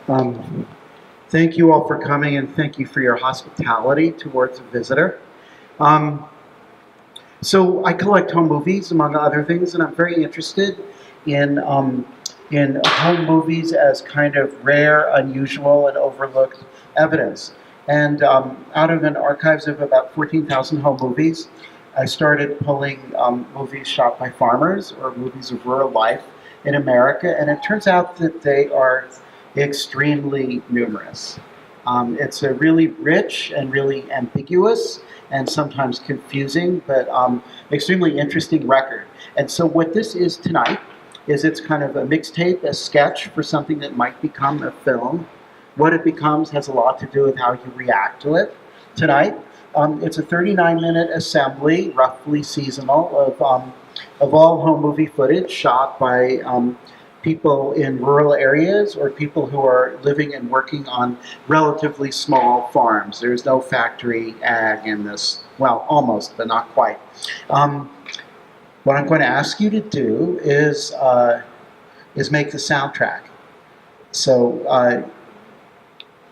Um, Thank you all for coming, and thank you for your hospitality towards a visitor. Um, so I collect home movies, among other things, and I'm very interested in in home movies as kind of rare, unusual, and overlooked evidence. And out of an archives of about 14,000 home movies, I started pulling movies shot by farmers or movies of rural life in America, and it turns out that they are extremely numerous. It's a really rich and really ambiguous and sometimes confusing, but extremely interesting record. And so what this is tonight is it's kind of a mixtape, a sketch for something that might become a film. What it becomes has a lot to do with how you react to it. Tonight, it's a 39-minute assembly, roughly seasonal, of all home movie footage shot by people in rural areas or people who are living and working on relatively small farms. There's no factory ag in this. Well, almost, but not quite. What I'm going to ask you to do is make the soundtrack. So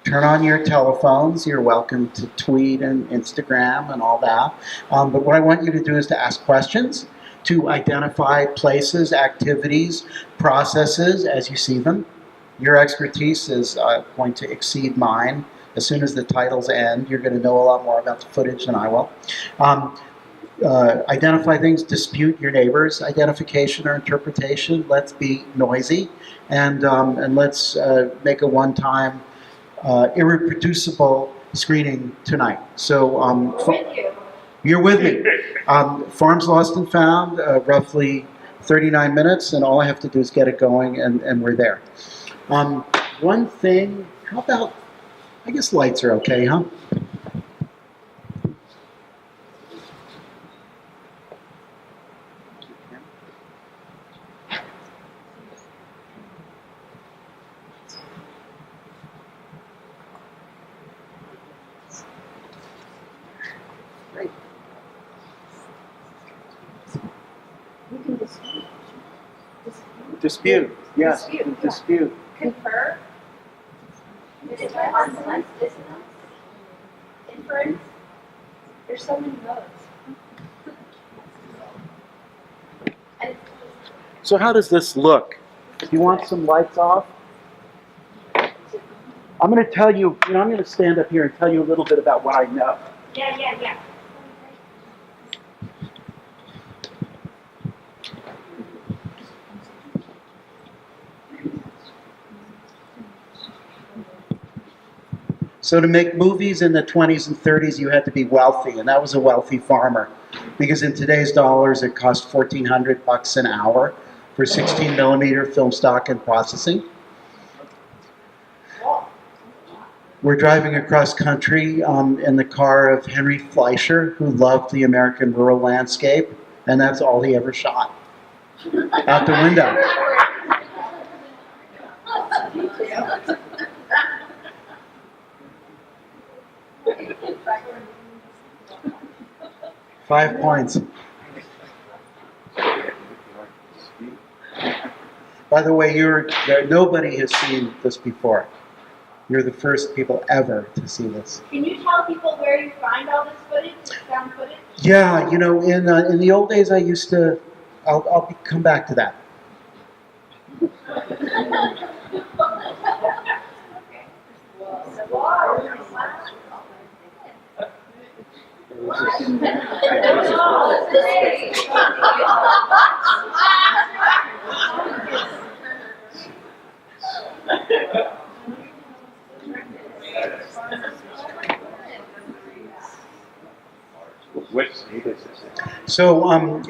turn on your telephones. You're welcome to tweet and Instagram and all that. But what I want you to do is to ask questions, to identify places, activities, processes as you see them. Your expertise is going to exceed mine. As soon as the titles end, you're going to know a lot more about the footage than I will. Identify things, dispute your neighbors' identification or interpretation. Let's be noisy, and let's make a one-time, irreproducible screening tonight. So you're with me. Farms Lost and Found, roughly 39 minutes, and all I have to do is get it going, and we're there. One thing, how about, I guess lights are okay, huh? Dispute. Yes. Dispute. Confer. Dissonance. Inference. There's so many modes. So how does this look? Do you want some lights off? I'm going to tell you, I'm going to stand up here and tell you a little bit about what I know. Yeah. So to make movies in the 20s and 30s, you had to be wealthy, and that was a wealthy farmer. Because in today's dollars, it cost $1,400 an hour for 16 millimeter film stock and processing. We're driving across country in the car of Henry Fleischer, who loved the American rural landscape, and that's all he ever shot. Out the window. Five points. By the way, nobody has seen this before. You're the first people ever to see this. Can you tell people where you find all this footage, this found footage? Yeah, in the old days, I used to. I'll come back to that. Which state is this in? So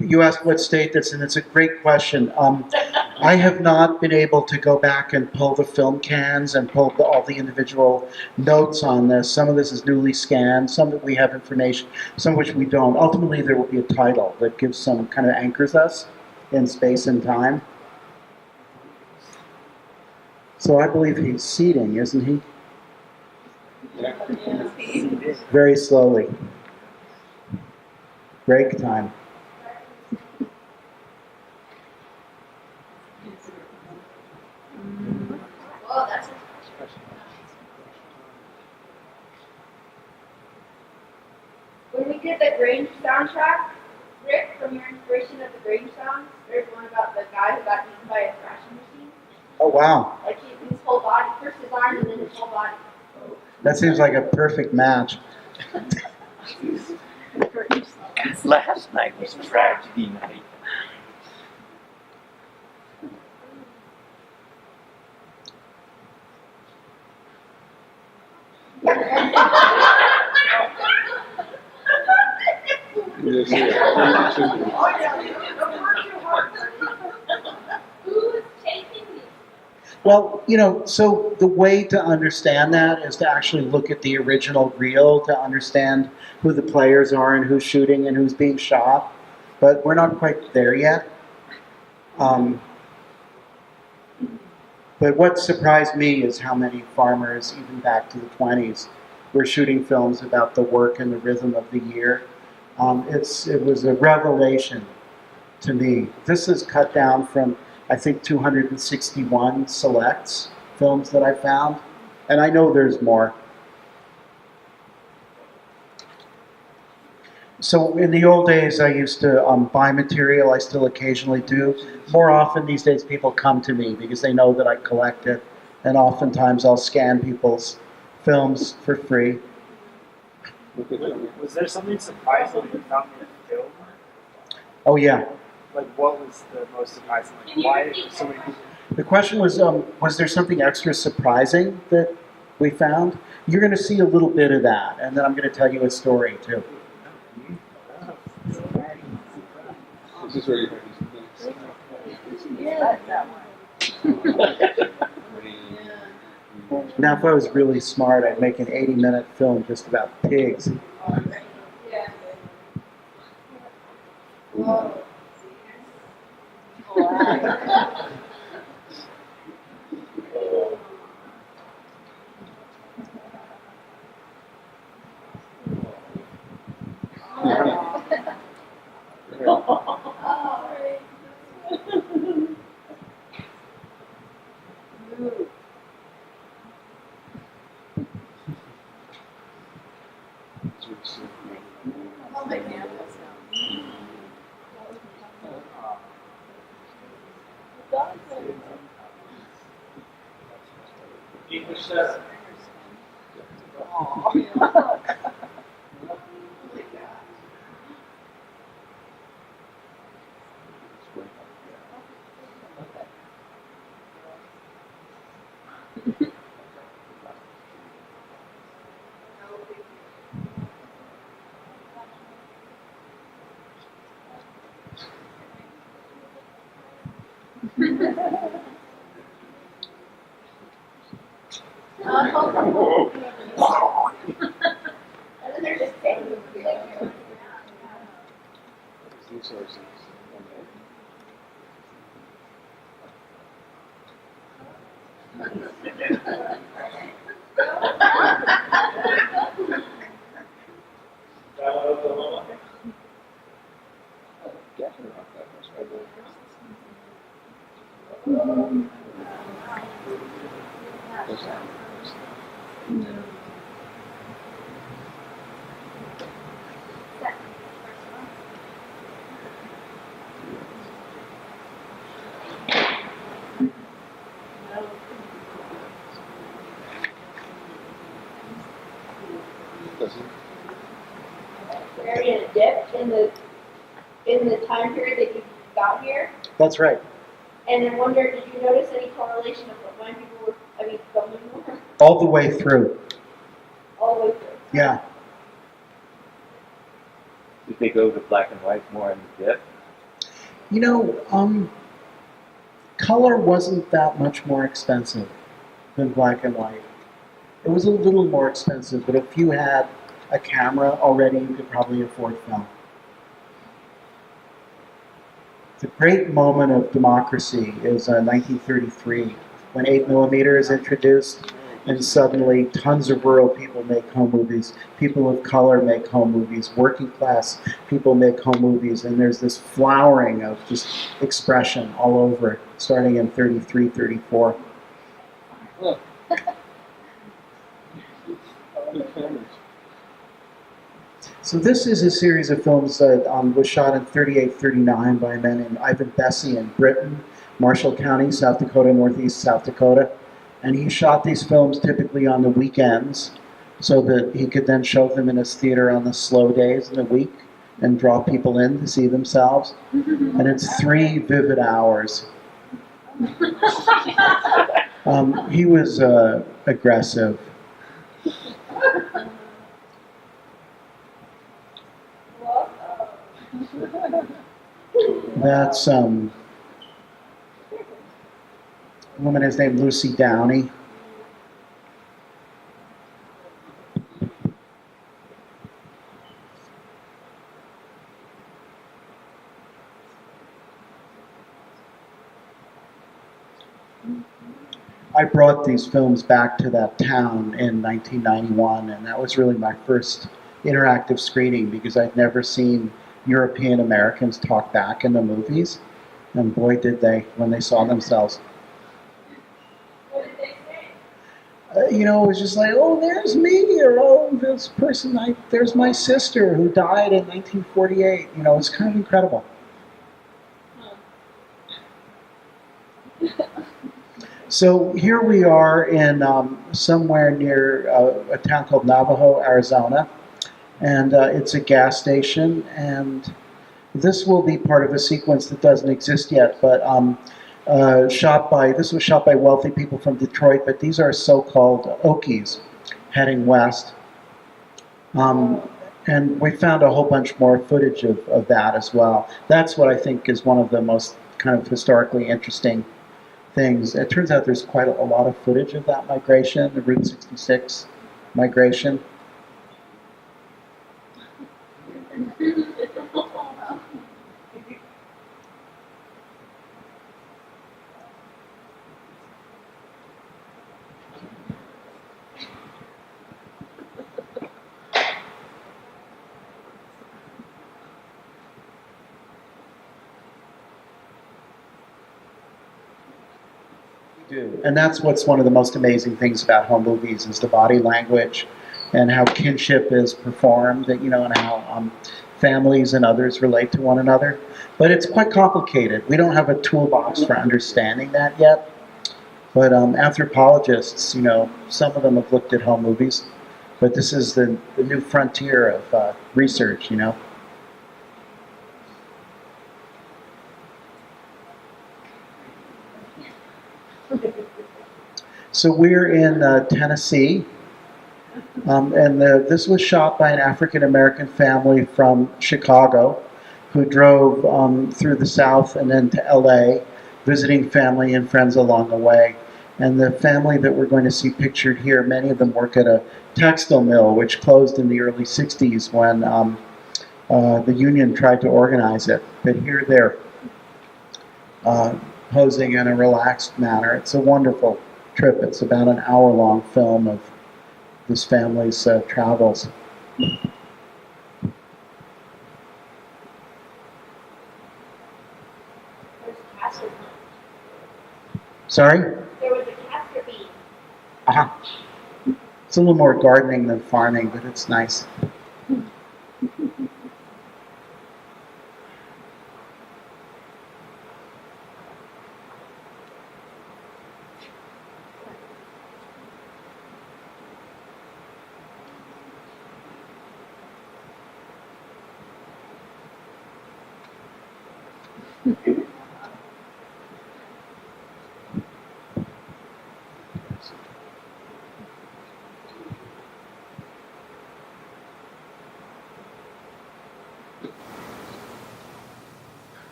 you asked what state that's in. It's a great question. I have not been able to go back and pull the film cans and pull all the individual notes on this. Some of this is newly scanned, some that we have information, some of which we don't. Ultimately, there will be a title that gives some kind of anchors us in space and time. So I believe he's seating, isn't he? Very slowly. Break time. Well, track, Rick, from your inspiration of the gravestones, there's one about the guy who got eaten by a thrashing machine. Oh, wow. Like his whole body, first his arm and then his whole body. That seems like a perfect match. Last night was tragedy night. Who's taking these? Well, so the way to understand that is to actually look at the original reel to understand who the players are and who's shooting and who's being shot. But we're not quite there yet. But what surprised me is how many farmers, even back to the 20s, were shooting films about the work and the rhythm of the year. It was a revelation to me. This is cut down from, I think, 261 selects films that I found, and I know there's more. So in the old days, I used to buy material. I still occasionally do. More often these days, people come to me because they know that I collect it, and oftentimes I'll scan people's films for free. Was there something surprising you found in the film? Oh yeah. Like, what was the most surprising? Like, why did so many people? The question was there something extra surprising that we found? You're going to see a little bit of that, and then I'm going to tell you a story too. This is where you Now, if I was really smart, I'd make an 80-minute film just about pigs. Yeah. Whoa. Oh my God. And then they're just saying Are you gonna dip in the time period that you got here? That's right. And I wonder, did you notice any correlation of when people were, filming more? All the way through. All the way through. Yeah. Did they go to black and white more in the dip? Color wasn't that much more expensive than black and white. It was a little more expensive, but if you had a camera already, you could probably afford film. The great moment of democracy is 1933, when 8mm is introduced, and suddenly tons of rural people make home movies. People of color make home movies. Working class people make home movies, and there's this flowering of just expression all over, starting in 33, 34. So this is a series of films that was shot in 38-39 by a man named Ivan Bessie in Britain, Marshall County, South Dakota, northeast South Dakota. And he shot these films typically on the weekends so that he could then show them in his theater on the slow days in the week and draw people in to see themselves. And it's 3 vivid hours. He was aggressive. That's a woman is named Lucy Downey. I brought these films back to that town in 1991, and that was really my first interactive screening because I'd never seen European Americans talk back in the movies, and boy did they when they saw themselves. What did they say? It was just like, oh, there's me, or oh, this person, there's my sister who died in 1948. It's kind of incredible. So here we are in somewhere near a town called Navajo, Arizona, and it's a gas station, and this will be part of a sequence that doesn't exist yet, but this was shot by wealthy people from Detroit, but these are so-called Okies heading west. And we found a whole bunch more footage of that as well. That's what I think is one of the most kind of historically interesting things. It turns out there's quite a lot of footage of that migration, the Route 66 migration. And that's what's one of the most amazing things about home movies is the body language and how kinship is performed, and how families and others relate to one another. But it's quite complicated. We don't have a toolbox for understanding that yet. But anthropologists, some of them have looked at home movies. But this is the new frontier of research, So we're in Tennessee, and this was shot by an African-American family from Chicago who drove through the South and then to LA, visiting family and friends along the way. And the family that we're going to see pictured here, many of them work at a textile mill which closed in the early 60s when the union tried to organize it. But here they're posing in a relaxed manner. It's a wonderful trip. It's about an hour-long film of this family's travels. Sorry? There was a castor bean. Uh-huh. It's a little more gardening than farming, but it's nice.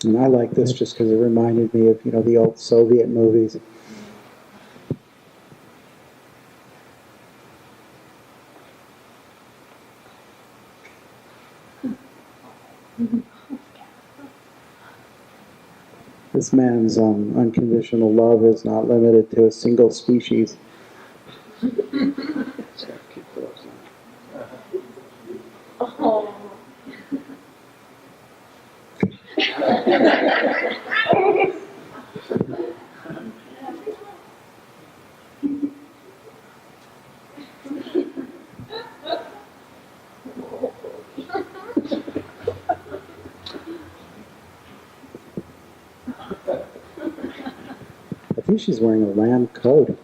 And I like this just because it reminded me of, the old Soviet movies. This man's unconditional love is not limited to a single species. So keep going. Oh. I think she's wearing a lamb coat.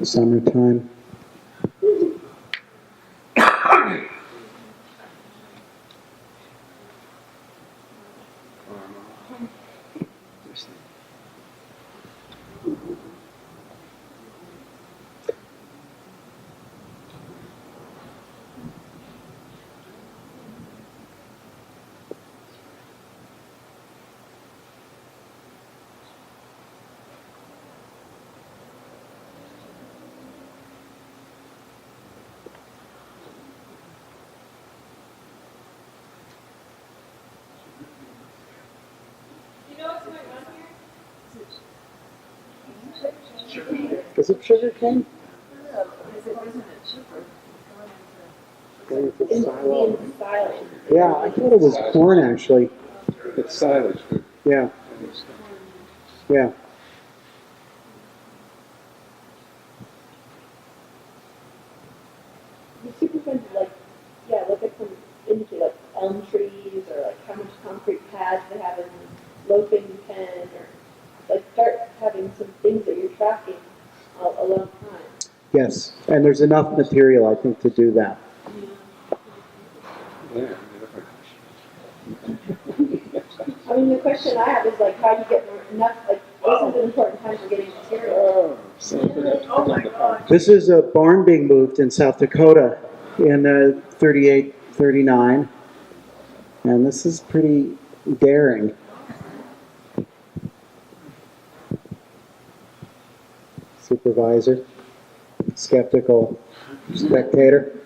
Summertime. You know what's going on here? Is it sugar cane? It's being silent. Yeah, I thought it was corn actually. It's silage. Yeah, yeah. The super fun to look at some indicate like elm trees or like how much concrete pads they have in loafing pen or like start having some things that you're tracking a long time. Yes, and there's enough material, I think, to do that. Yeah. I mean, the question I have is like how you get enough, like this is an important time for getting material. Oh my God. This is a barn being moved in South Dakota in 38, 39. And this is pretty daring. Supervisor, skeptical spectator.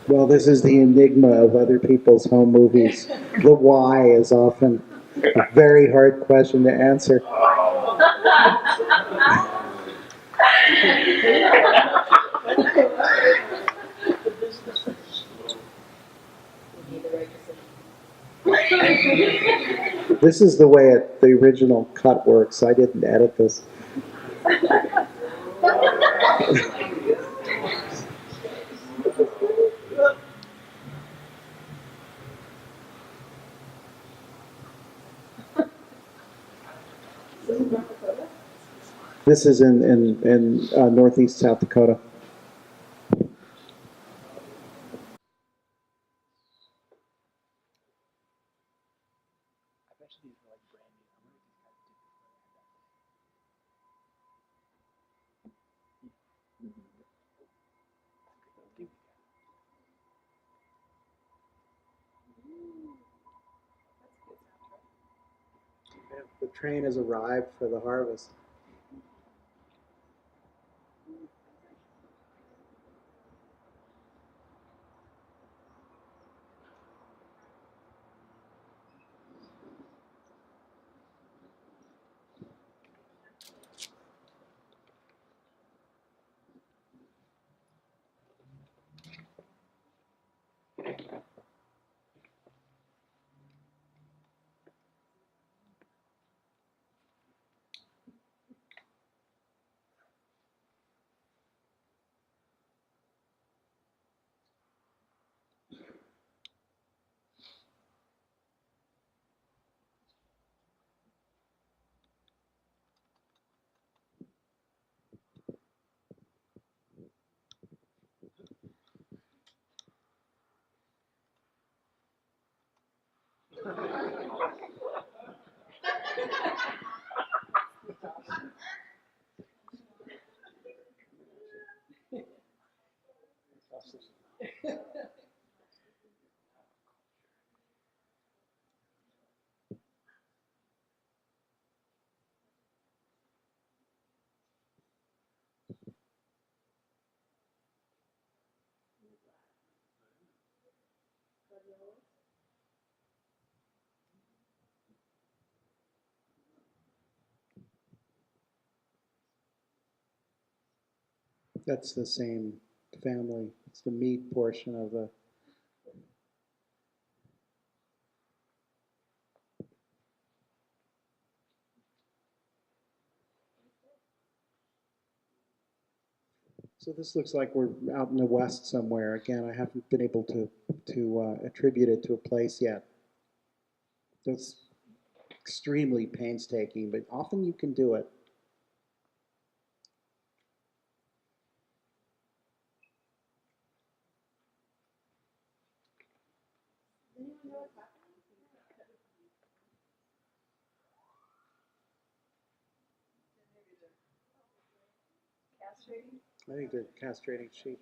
Well, this is the enigma of other people's home movies. The why is often a very hard question to answer. This is the way the original cut works. I didn't edit this. This is in northeast South Dakota. The train has arrived for the harvest. That's the same family. It's the meat portion of the. So this looks like we're out in the west somewhere. Again, I haven't been able to attribute it to a place yet. That's extremely painstaking, but often you can do it. Does anyone know what's happening? Castrating? I think they're castrating sheep.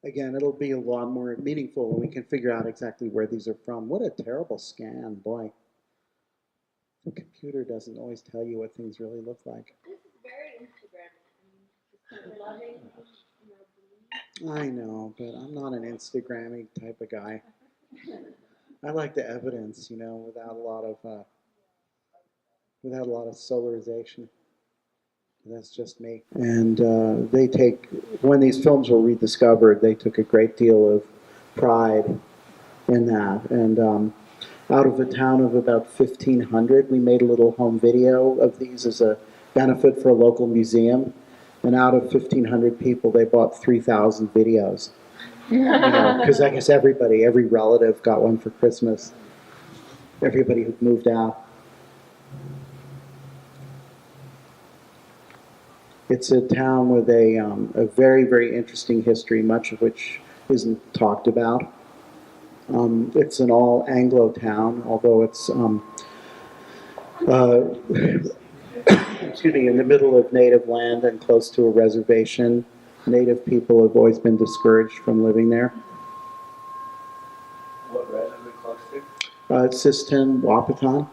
Again, it'll be a lot more meaningful when we can figure out exactly where these are from. What a terrible scan, boy. The computer doesn't always tell you what things really look like. This is very Instagram. Just kind of loving, belief. I know, but I'm not an Instagramming type of guy. I like the evidence, without a lot of solarization. That's just me. And when these films were rediscovered, they took a great deal of pride in that. And out of a town of about 1,500, we made a little home video of these as a benefit for a local museum. And out of 1,500 people, they bought 3,000 videos. Because I guess every relative got one for Christmas. Everybody who moved out. It's a town with a very, very interesting history, much of which isn't talked about. It's an all Anglo town, although it's in the middle of native land and close to a reservation. Native people have always been discouraged from living there. What red are we close to? Sistan, Wapaton.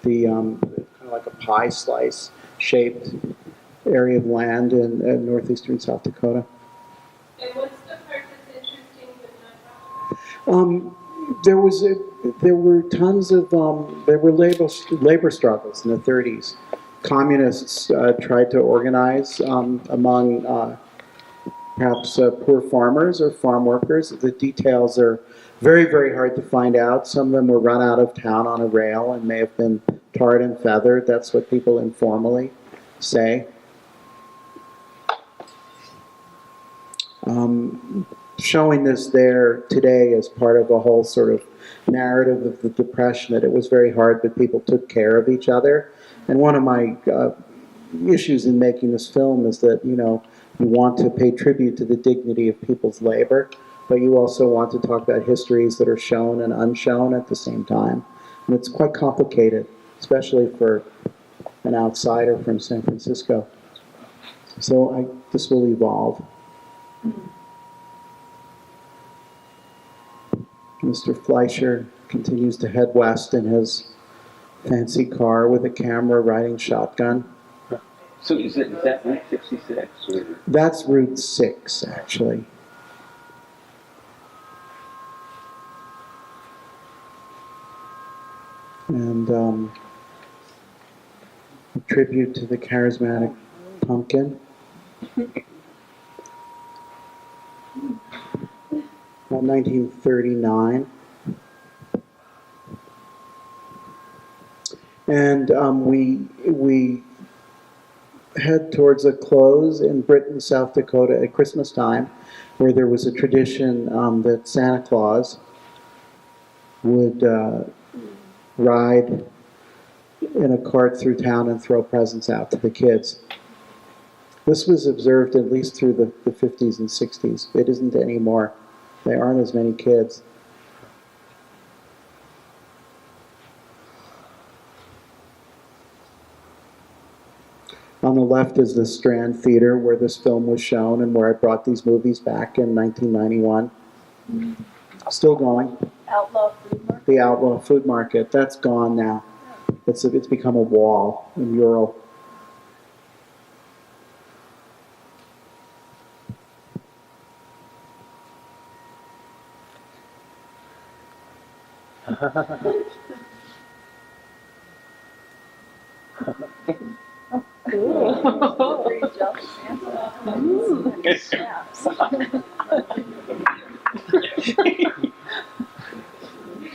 The kind of like a pie slice shaped area of land in northeastern South Dakota. And what's the part that's interesting but not talked about? There were tons of there were labor struggles in the 30s. Communists tried to organize among perhaps poor farmers or farm workers. The details are very, very hard to find out. Some of them were run out of town on a rail and may have been tarred and feathered. That's what people informally say. Showing this there today as part of a whole sort of narrative of the Depression, that it was very hard, but people took care of each other. And one of my issues in making this film is that, you want to pay tribute to the dignity of people's labor, but you also want to talk about histories that are shown and unshown at the same time. And it's quite complicated, especially for an outsider from San Francisco. So this will evolve. Mr. Fleischer continues to head west in his fancy car with a camera riding shotgun. So is that Route 66? Or? That's Route 6, actually. And a tribute to the charismatic pumpkin. 1939. And we head towards a close in Britain, South Dakota at Christmas time, where there was a tradition that Santa Claus would ride in a cart through town and throw presents out to the kids. This was observed at least through the 50s and 60s. It isn't anymore. There aren't as many kids. On the left is the Strand Theater where this film was shown and where I brought these movies back in 1991. Still going. Outlaw food market. The Outlaw Food Market, that's gone now. It's become a wall, a mural. Free jump Santa.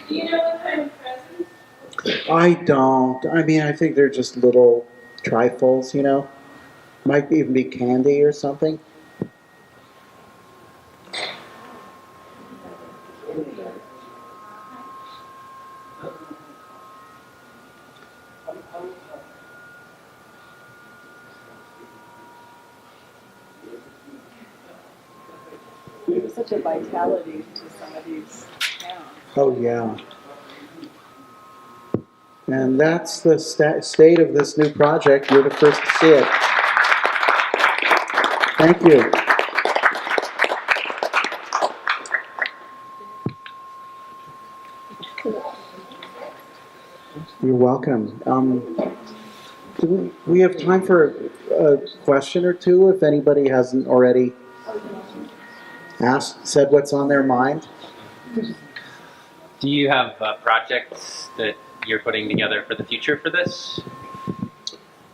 Do you know what kind of presents? I don't. I mean, I think they're just little trifles, you know. Might even be candy or something. There's such a vitality to some of these towns. Oh, yeah. And that's the state of this new project. You're the first to see it. Thank you. You're welcome. Do we have time for a question or two if anybody hasn't already said what's on their mind? Do you have projects that you're putting together for the future for this?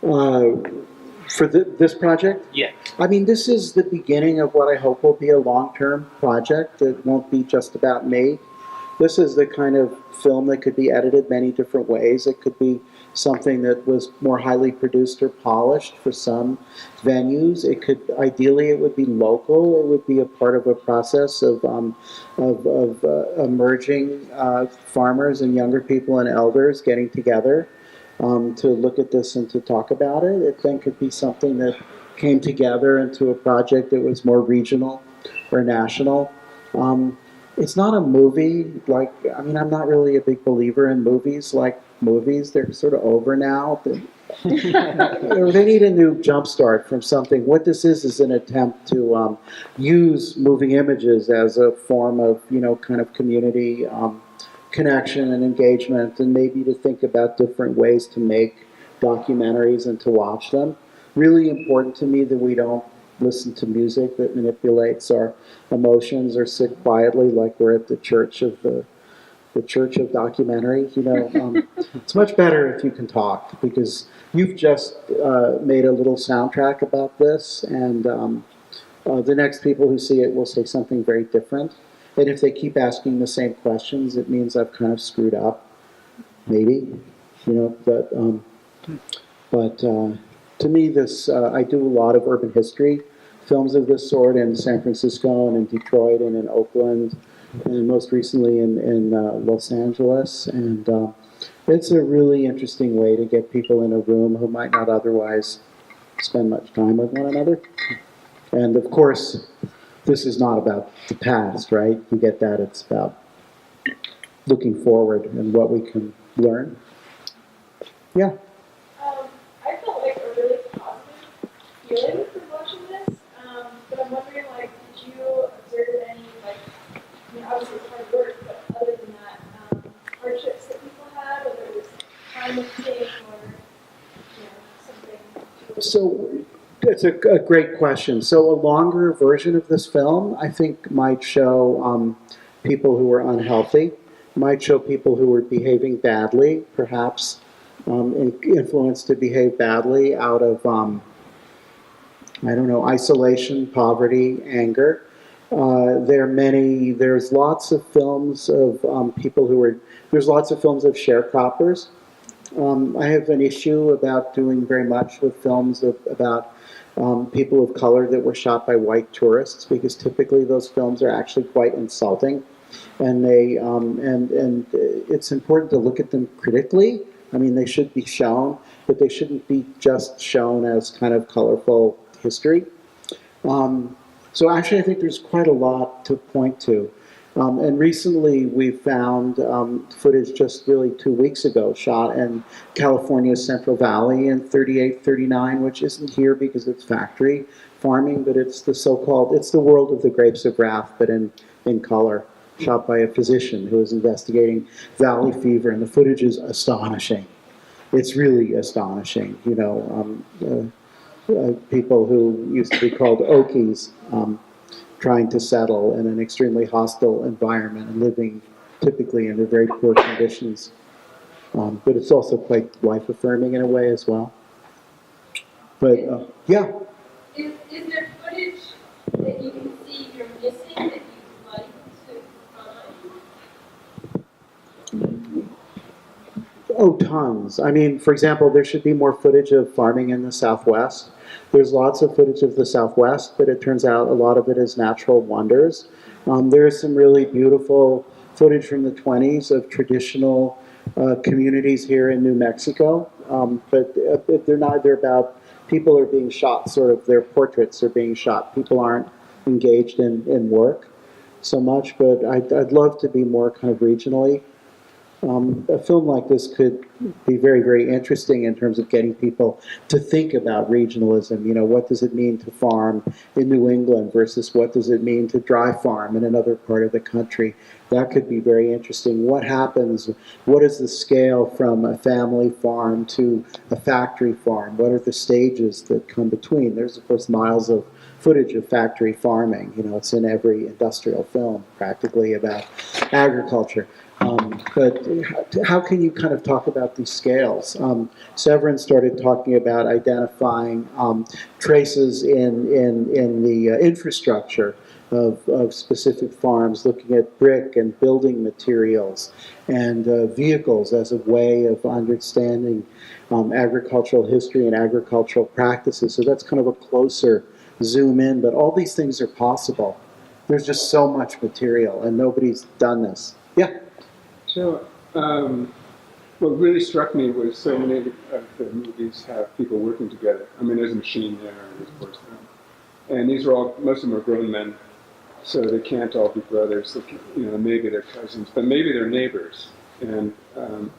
For this project? Yeah. I mean, this is the beginning of what I hope will be a long-term project. It won't be just about me. This is the kind of film that could be edited many different ways. It could be something that was more highly produced or polished for some venues. It could, ideally, it would be local. It would be a part of a process of emerging farmers and younger people and elders getting together to look at this and to talk about it. It then could be something that came together into a project that was more regional or national. It's not a movie, like, I mean, I'm not really a big believer in movies like movies. They're sort of over now. They need a new jumpstart from something. What this is an attempt to use moving images as a form of, you know, kind of community connection and engagement, and maybe to think about different ways to make documentaries and to watch them. Really important to me that we don't listen to music that manipulates our emotions or sit quietly like we're at the church of the church of documentary. You know, it's much better if you can talk, because you've just made a little soundtrack about this, and the next people who see it will say something very different. And if they keep asking the same questions, it means I've kind of screwed up, maybe, you know. But to me, this I do a lot of urban history films of this sort in San Francisco and in Detroit and in Oakland, and most recently in Los Angeles. And it's a really interesting way to get people in a room who might not otherwise spend much time with one another. And of course, this is not about the past, right? You get that. It's about looking forward and what we can learn. Yeah. I felt like a really positive feeling from watching this, but I'm wondering, like, did it's a great question. So a longer version of this film, I think, might show people who were unhealthy, might show people who were behaving badly, perhaps influenced to behave badly out of, I don't know, isolation, poverty, anger. There's lots of films of people who were, there's lots of films of sharecroppers. I have an issue about doing very much with films about people of color that were shot by white tourists, because typically those films are actually quite insulting, and it's important to look at them critically. I mean, they should be shown, but they shouldn't be just shown as kind of colorful history. So actually, I think there's quite a lot to point to. And recently, we found footage just really 2 weeks ago, shot in California's Central Valley in 38, 39, which isn't here because it's factory farming, but it's the so-called, it's the world of the grapes of wrath, but in color, shot by a physician who was investigating valley fever, and the footage is astonishing. It's really astonishing, you know. People who used to be called Okies, trying to settle in an extremely hostile environment and living typically under very poor conditions. But it's also quite life-affirming in a way as well. But, yeah. Is there footage that you can see you're missing that you'd like to find? Oh, tons. I mean, for example, there should be more footage of farming in the Southwest. There's lots of footage of the Southwest, but it turns out a lot of it is natural wonders. There is some really beautiful footage from the 20s of traditional communities here in New Mexico, but they're about, people are being shot, sort of, their portraits are being shot. People aren't engaged in work so much, but I'd love to be more kind of regionally. A film like this could be very, very interesting in terms of getting people to think about regionalism. You know, what does it mean to farm in New England versus what does it mean to dry farm in another part of the country? That could be very interesting. What happens, what is the scale from a family farm to a factory farm? What are the stages that come between? There's, of course, miles of footage of factory farming. You know, it's in every industrial film, practically, about agriculture. But how can you kind of talk about these scales? Severin started talking about identifying traces in the infrastructure of specific farms, looking at brick and building materials and vehicles as a way of understanding agricultural history and agricultural practices. So that's kind of a closer zoom in, but all these things are possible. There's just so much material, and nobody's done this. Yeah? So, what really struck me was so many of the movies have people working together. I mean, there's a machine there, and there's, of course, and these are all, most of them are grown men, so they can't all be brothers. They can, you know, maybe they're cousins, but maybe they're neighbors. And in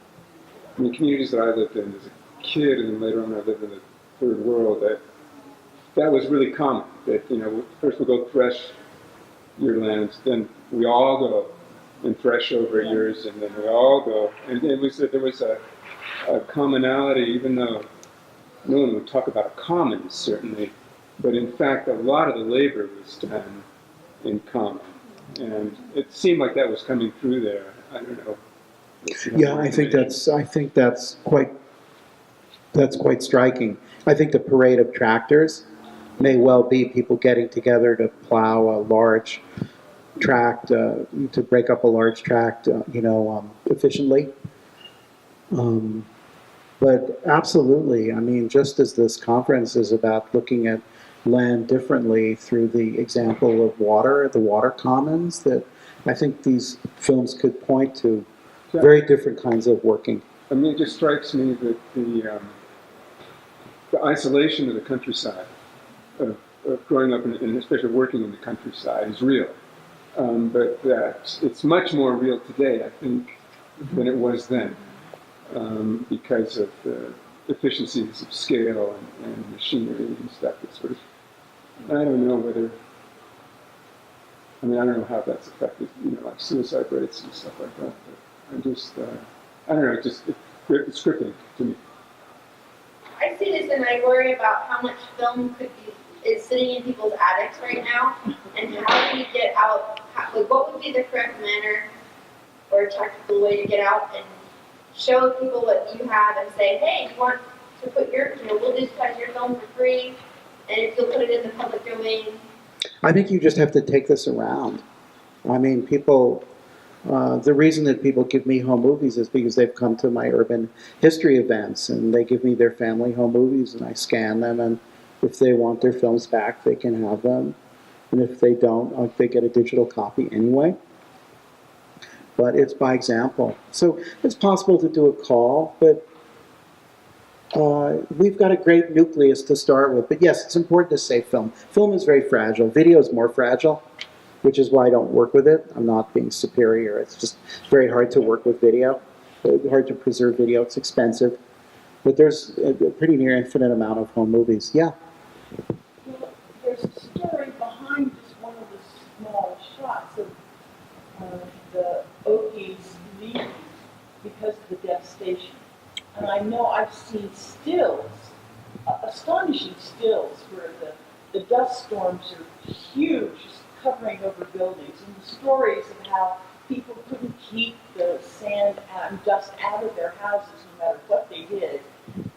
the communities that I lived in as a kid, and then later on I lived in the third world, that was really common. That, you know, first we'll go thresh your lands, then we all go and thresh over yours, and then we all go. And it was that there was a commonality, even though no one would talk about commons, certainly, but in fact, a lot of the labor was done in common. And it seemed like that was coming through there. I don't know. Yeah, I think that's quite striking. I think the parade of tractors may well be people getting together to plow a large tract, to break up a large tract, efficiently. But absolutely, I mean, just as this conference is about looking at land differently through the example of water, the water commons, that I think these films could point to very different kinds of working. I mean, it just strikes me that the isolation of the countryside, of growing up and especially working in the countryside, is real. But that it's much more real today, I think, than it was then, because of the efficiencies of scale and machinery and stuff. It's sort of, I don't know whether, I mean, I don't know how that's affected, you know, like suicide rates and stuff like that. But I just, I don't know, it's gripping to me. I see this and I worry about how much film is sitting in people's attics right now, and how do we get out, like what would be the correct manner or tactical way to get out and show people what you have and say, hey, you want to put we'll digitize your film for free, and if you'll put it in the public domain. I think you just have to take this around. I mean, people, the reason that people give me home movies is because they've come to my urban history events and they give me their family home movies and I scan them, and if they want their films back, they can have them. And if they don't, they get a digital copy anyway. But it's by example. So it's possible to do a call, but we've got a great nucleus to start with. But yes, it's important to say film. Film is very fragile. Video is more fragile, which is why I don't work with it. I'm not being superior. It's just very hard to work with video. Hard to preserve video. It's expensive. But there's a pretty near infinite amount of home movies. Yeah? Well, there's a story behind just one of the small shots of the Okies leaving because of the devastation. And I know I've seen stills, astonishing stills, where the dust storms are huge, just covering over buildings, and the stories of how people couldn't keep the sand and dust out of their houses no matter what they did,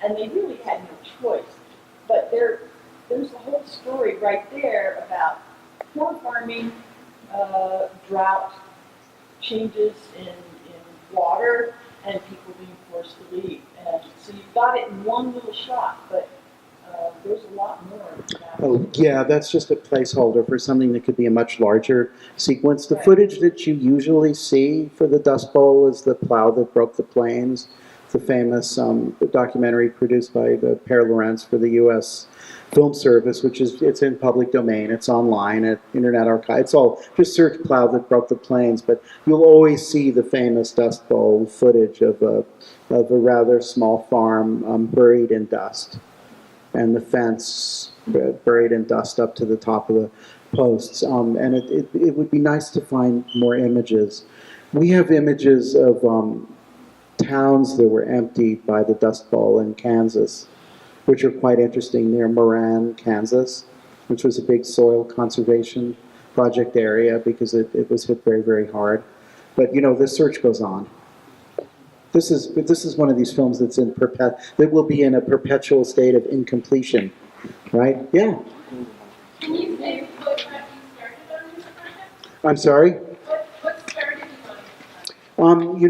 and they really had no choice. But there's a whole story right there about corn farming, drought, changes in water, and people being forced to leave. And so you've got it in one little shot, but there's a lot more. Oh, yeah, that's just a placeholder for something that could be a much larger sequence. The Right. footage that you usually see for the Dust Bowl is the plow that broke the plains, the famous documentary produced by the Per Lawrence for the U.S. Film Service, it's in public domain. It's online at Internet Archive. It's all, just search plow that broke the plains, but you'll always see the famous Dust Bowl footage of a rather small farm buried in dust, and the fence buried in dust up to the top of the posts. And it would be nice to find more images. We have images of towns that were emptied by the Dust Bowl in Kansas, which are quite interesting, near Moran, Kansas, which was a big soil conservation project area because it was hit very, very hard. But the search goes on. This is one of these films that's that will be in a perpetual state of incompletion, right? Yeah. Can you say what got you started on this project? I'm sorry. What started you on this?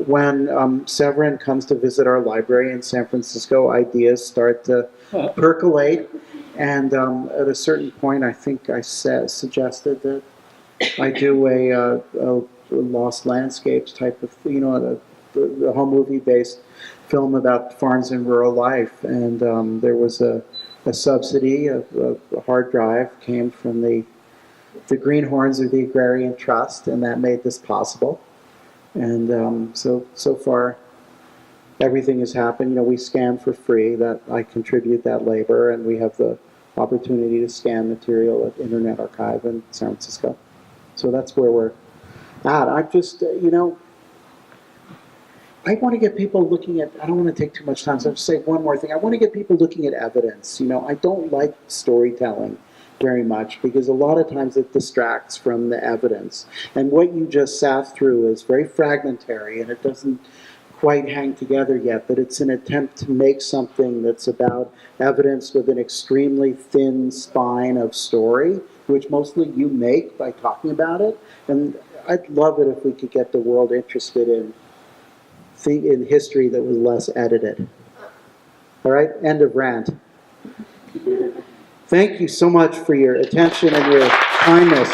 When Severin comes to visit our library in San Francisco, ideas start to percolate, and at a certain point, I think I suggested that I do a Lost Landscapes type of, the home movie based film about farms and rural life, and there was a subsidy, a hard drive came from the greenhorns of the Agrarian Trust, and that made this possible. And so far, everything has happened. We scan for free. That I contribute that labor, and we have the opportunity to scan material at Internet Archive in San Francisco. So that's where we're at. I just, I want to get people looking at, I don't want to take too much time, so I'll just say one more thing. I want to get people looking at evidence. I don't like storytelling very much because a lot of times it distracts from the evidence. And what you just sat through is very fragmentary and it doesn't quite hang together yet, but it's an attempt to make something that's about evidence with an extremely thin spine of story, which mostly you make by talking about it. And I'd love it if we could get the world interested in history that was less edited. All right, end of rant. Thank you so much for your attention and your kindness.